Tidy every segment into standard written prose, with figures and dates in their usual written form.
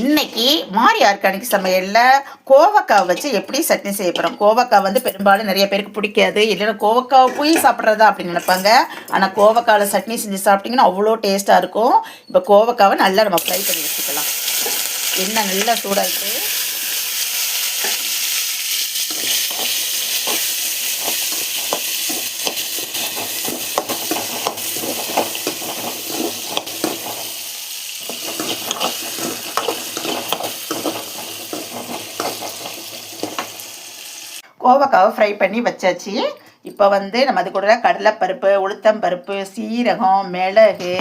இன்னைக்கு மாரி ஆர்கானிக் சமையலில் கோவக்காய் வச்சு எப்படி சட்னி செய்ய போகிறோம். கோவக்காய் வந்து பெரும்பாலும் நிறைய பேருக்கு பிடிக்காது, இல்லைன்னா கோவக்காய் போய் சாப்பிட்றதா அப்படின்னு நினைப்பாங்க. ஆனால் கோவக்காவில் சட்னி செஞ்சு சாப்பிட்டிங்கன்னா அவ்வளோ டேஸ்ட்டாக இருக்கும். இப்போ கோவக்காவை நல்லா நம்ம ஃப்ரை பண்ணி வச்சுக்கலாம். எண்ணெய் நல்லா சூடாகிட்டு கோவக்காவை ஃப்ரை பண்ணி வச்சாச்சு. இப்போ வந்து நம்ம அது கூட கடலைப்பருப்பு, உளுத்தம்பருப்பு, சீரகம், மிளகு,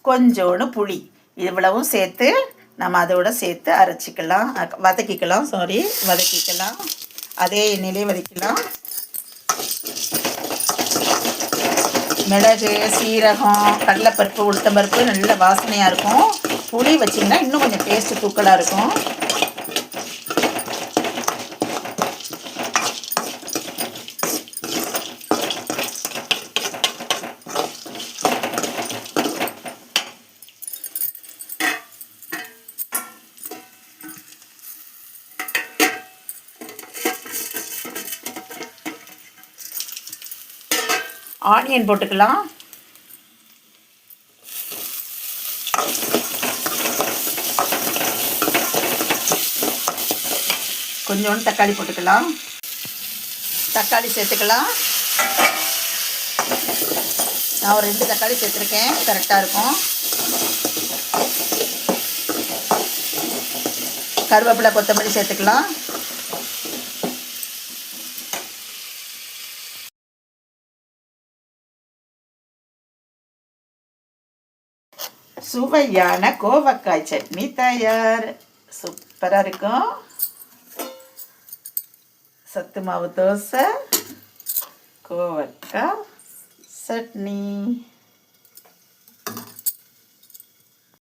கொஞ்சோண்டு புளி இவ்வளவும் சேர்த்து நம்ம அதோட சேர்த்து அரைச்சிக்கலாம், வதக்கிக்கலாம். அதே எண்ணெயிலே வதக்கலாம். மிளகு, சீரகம், கடலைப்பருப்பு, உளுத்தம்பருப்பு நல்ல வாசனையாக இருக்கும். புளி வச்சிங்கன்னா இன்னும் கொஞ்சம் டேஸ்ட்டு தூக்கலாக இருக்கும். ஆனியன் போட்டுக்கலாம். கொஞ்சோண்டு தக்காளி போட்டுக்கலாம். தக்காளி சேர்த்துக்கலாம். நான் ஒரு 2 தக்காளி சேர்த்துருக்கேன், கரெக்டாக இருக்கும். கருவேப்பிலை, கொத்தமல்லி சேர்த்துக்கலாம். சுவையான கோவக்காய் சட்னி தயார். சூப்பராக இருக்கும். சத்து மாவு தோசை, கோவக்காய் சட்னி.